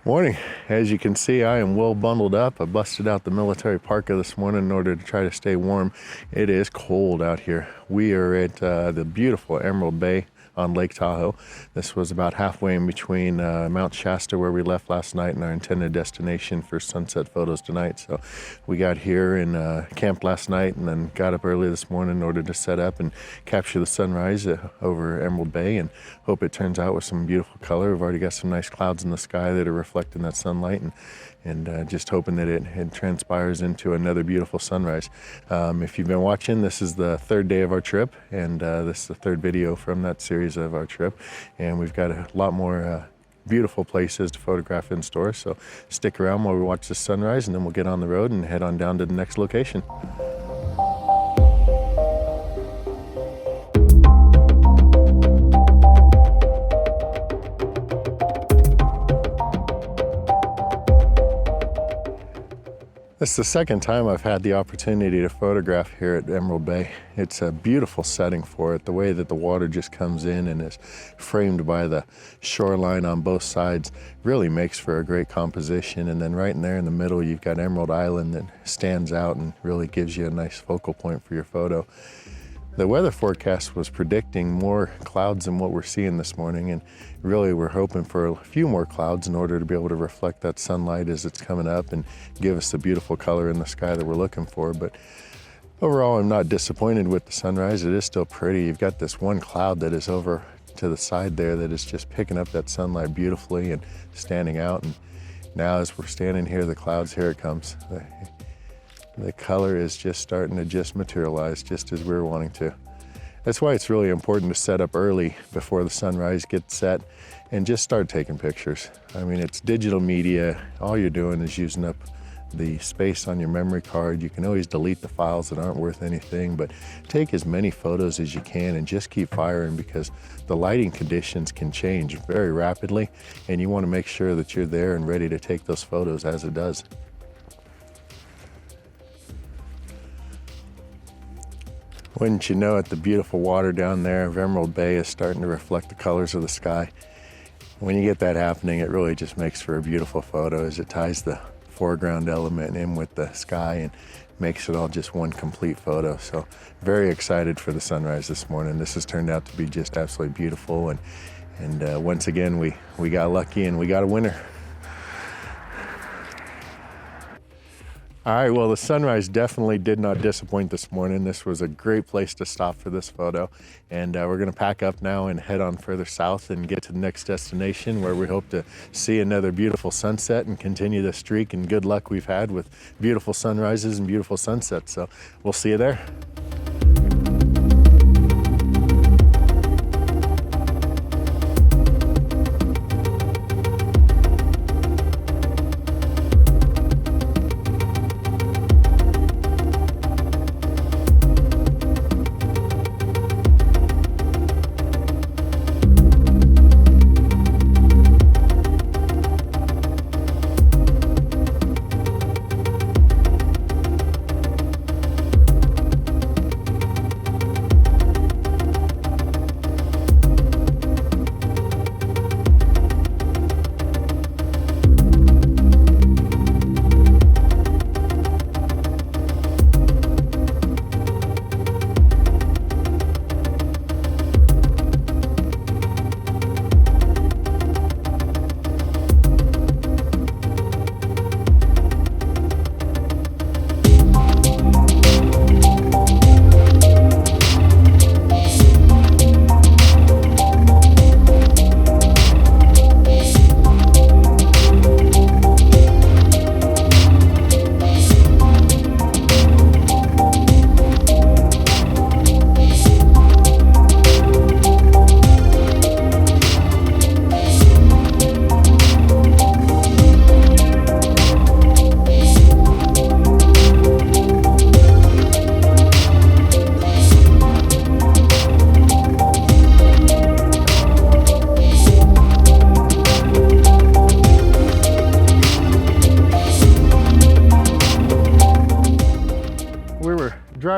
Morning. As you can see, I am well bundled up. I busted out the military parka this morning in order to try to stay warm. It is cold out here. We are at the beautiful Emerald Bay on Lake Tahoe. This was about halfway in between Mount Shasta, where we left last night, and our intended destination for sunset photos tonight. So we got here and camped last night and then got up early this morning in order to set up and capture the sunrise over Emerald Bay, and hope it turns out with some beautiful color. We've already got some nice clouds in the sky that are reflecting that sunlight, and just hoping that it transpires into another beautiful sunrise. If you've been watching, this is the third day of our trip, and this is the third video from that series of our trip, and we've got a lot more beautiful places to photograph in store. So stick around while we watch the sunrise, and then we'll get on the road and head on down to the next location. This is the second time I've had the opportunity to photograph here at Emerald Bay. It's a beautiful setting for it. The way that the water just comes in and is framed by the shoreline on both sides really makes for a great composition. And then right in there in the middle, you've got Emerald Island that stands out and really gives you a nice focal point for your photo. The weather forecast was predicting more clouds than what we're seeing this morning, and really we're hoping for a few more clouds in order to be able to reflect that sunlight as it's coming up and give us the beautiful color in the sky that we're looking for. But overall, I'm not disappointed with the sunrise. It is still pretty. You've got this one cloud that is over to the side there that is just picking up that sunlight beautifully and standing out. And now as we're standing here, the clouds, here it comes. The color is just starting to just materialize just as we were wanting to. That's why it's really important to set up early before the sunrise gets set and just start taking pictures. I mean, it's digital media. All you're doing is using up the space on your memory card. You can always delete the files that aren't worth anything, but take as many photos as you can and just keep firing, because the lighting conditions can change very rapidly, and you want to make sure that you're there and ready to take those photos as it does. Wouldn't you know it, the beautiful water down there of Emerald Bay is starting to reflect the colors of the sky. When you get that happening, it really just makes for a beautiful photo as it ties the foreground element in with the sky and makes it all just one complete photo. So very excited for the sunrise this morning. This has turned out to be just absolutely beautiful, and once again we got lucky and we got a winner. All right, well, the sunrise definitely did not disappoint this morning. This was a great place to stop for this photo. And we're gonna pack up now and head on further south and get to the next destination, where we hope to see another beautiful sunset and continue the streak and good luck we've had with beautiful sunrises and beautiful sunsets. So we'll see you there.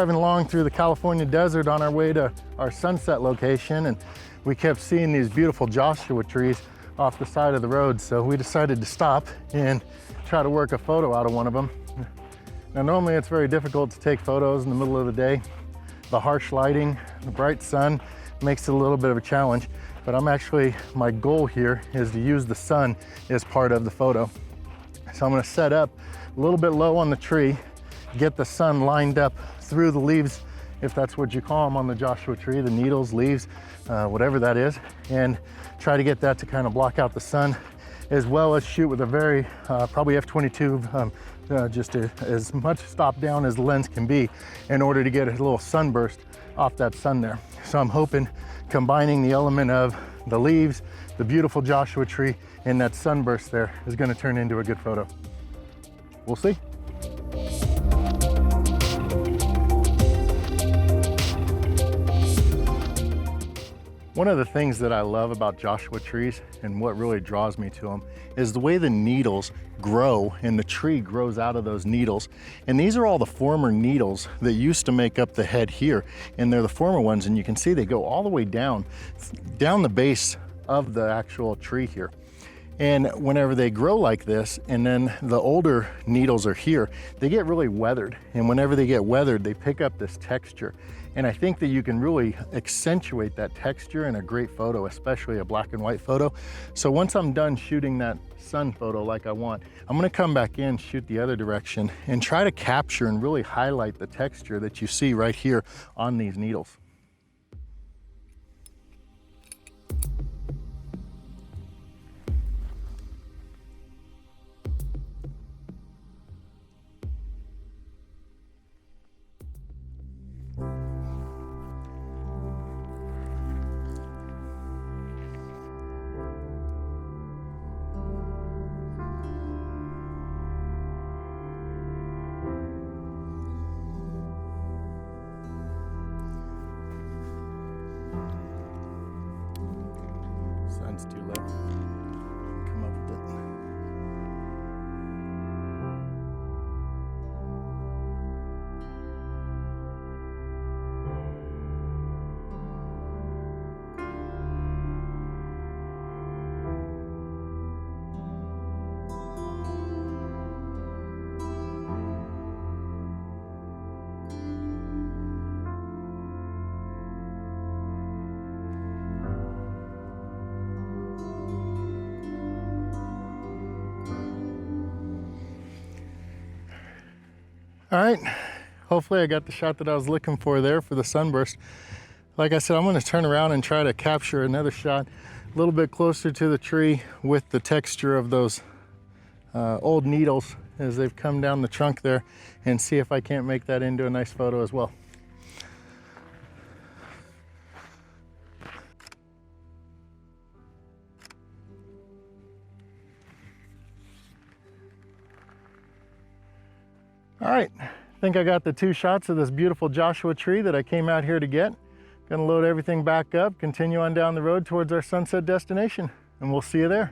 driving along through the California desert on our way to our sunset location, and we kept seeing these beautiful Joshua trees. off the side of the road. So we decided to stop and try to work a photo out of one of them. Now, normally it's very difficult to take photos in the middle of the day. The harsh lighting, the bright sun makes it a little bit of a challenge, but my goal here is to use the sun as part of the photo. So I'm gonna set up a little bit low on the tree, get the sun lined up through the leaves, if that's what you call them on the Joshua tree, the needles, leaves, whatever that is, and try to get that to kind of block out the sun, as well as shoot with a very, probably f/22, just as much stop down as the lens can be in order to get a little sunburst off that sun there. So I'm hoping combining the element of the leaves, the beautiful Joshua tree, and that sunburst there is gonna turn into a good photo. We'll see. One of the things that I love about Joshua trees and what really draws me to them is the way the needles grow and the tree grows out of those needles. And these are all the former needles that used to make up the head here. And they're the former ones, and you can see they go all the way down the base of the actual tree here. And whenever they grow like this, and then the older needles are here, they get really weathered. And whenever they get weathered, they pick up this texture. And I think that you can really accentuate that texture in a great photo, especially a black and white photo. So once I'm done shooting that sun photo like I want, I'm gonna come back in, shoot the other direction, and try to capture and really highlight the texture that you see right here on these needles. Sun's too low. Come up with it. All right, hopefully I got the shot that I was looking for there for the sunburst. Like I said, I'm gonna turn around and try to capture another shot a little bit closer to the tree with the texture of those old needles as they've come down the trunk there, and see if I can't make that into a nice photo as well. All right, I think I got the two shots of this beautiful Joshua tree that I came out here to get. Gonna load everything back up, continue on down the road towards our sunset destination, and we'll see you there.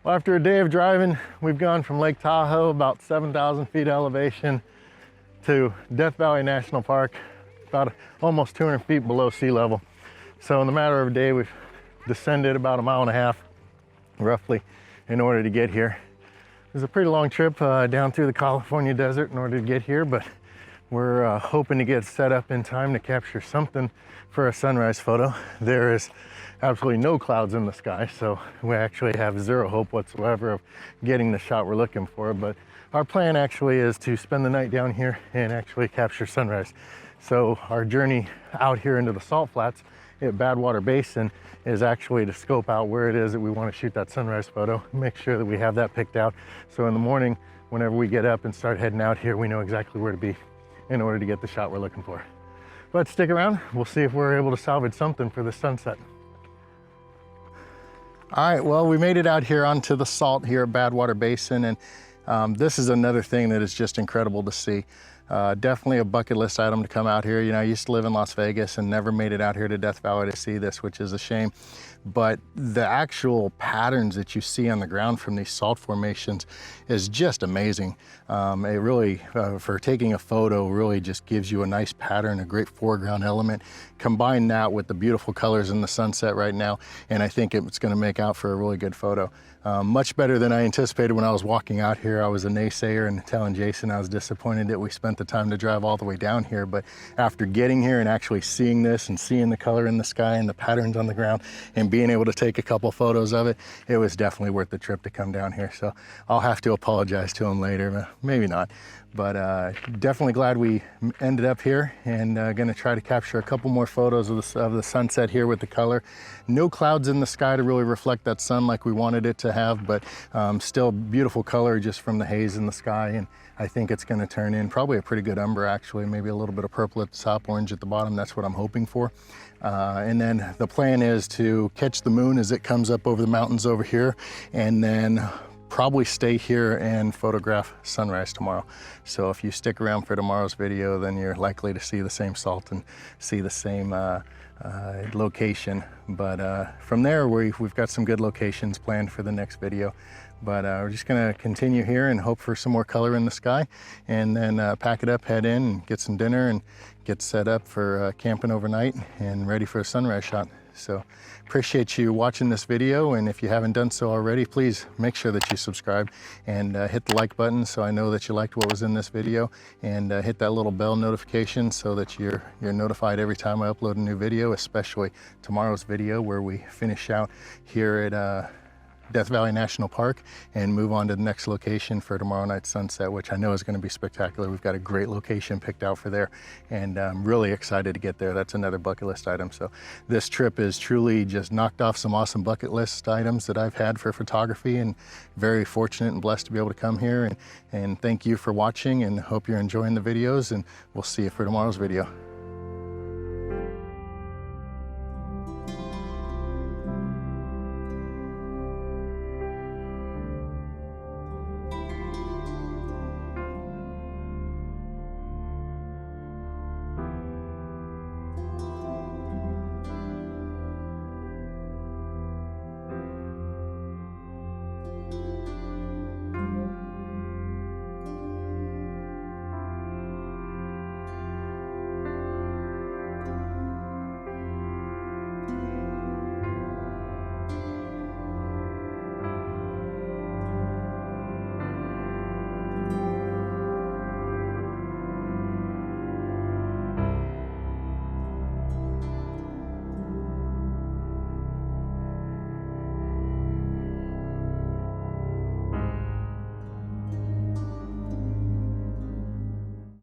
Well, after a day of driving, we've gone from Lake Tahoe, about 7,000 feet elevation, to Death Valley National Park, about almost 200 feet below sea level. So in the matter of a day, we've descended about 1.5 miles, roughly, in order to get here. was a pretty long trip down through the California desert in order to get here, but we're hoping to get set up in time to capture something for a sunrise photo. There is absolutely no clouds in the sky, so we actually have zero hope whatsoever of getting the shot we're looking for. But our plan actually is to spend the night down here and actually capture sunrise. So our journey out here into the salt flats at Badwater Basin is actually to scope out where it is that we want to shoot that sunrise photo, make sure that we have that picked out. So in the morning, whenever we get up and start heading out here, we know exactly where to be in order to get the shot we're looking for. But stick around, we'll see if we're able to salvage something for the sunset. All right, well, we made it out here onto the salt here at Badwater Basin, and this is another thing that is just incredible to see. Definitely a bucket list item to come out here. You know, I used to live in Las Vegas and never made it out here to Death Valley to see this, which is a shame. But the actual patterns that you see on the ground from these salt formations is just amazing. It really, for taking a photo, really just gives you a nice pattern, a great foreground element. Combine that with the beautiful colors in the sunset right now, and I think it's going to make out for a really good photo. Much better than I anticipated when I was walking out here. I was a naysayer and telling Jason I was disappointed that we spent the time to drive all the way down here, but after getting here and actually seeing this and seeing the color in the sky and the patterns on the ground and being able to take a couple photos of it, it was definitely worth the trip to come down here. So I'll have to apologize to him later, maybe not. But definitely glad we ended up here, and gonna try to capture a couple more photos of the sunset here with the color. No clouds in the sky to really reflect that sun like we wanted it to have, but still beautiful color just from the haze in the sky. And I think it's gonna turn in probably a pretty good umber, actually, maybe a little bit of purple at the top, orange at the bottom. That's what I'm hoping for. And then the plan is to catch the moon as it comes up over the mountains over here, and then probably stay here and photograph sunrise tomorrow. So if you stick around for tomorrow's video, then you're likely to see the same salt and see the same location. But from there, we've got some good locations planned for the next video. But we're just gonna continue here and hope for some more color in the sky, and then pack it up, head in and get some dinner and get set up for camping overnight and ready for a sunrise shot. So appreciate you watching this video, and if you haven't done so already, please make sure that you subscribe and hit the like button so I know that you liked what was in this video, and hit that little bell notification so that you're notified every time I upload a new video, especially tomorrow's video where we finish out here at Death Valley National Park and move on to the next location for tomorrow night's sunset, which I know is going to be spectacular. We've got a great location picked out for there, and I'm really excited to get there. That's another bucket list item. So this trip is truly just knocked off some awesome bucket list items that I've had for photography, and very fortunate and blessed to be able to come here. And thank you for watching, and hope you're enjoying the videos, and we'll see you for tomorrow's video.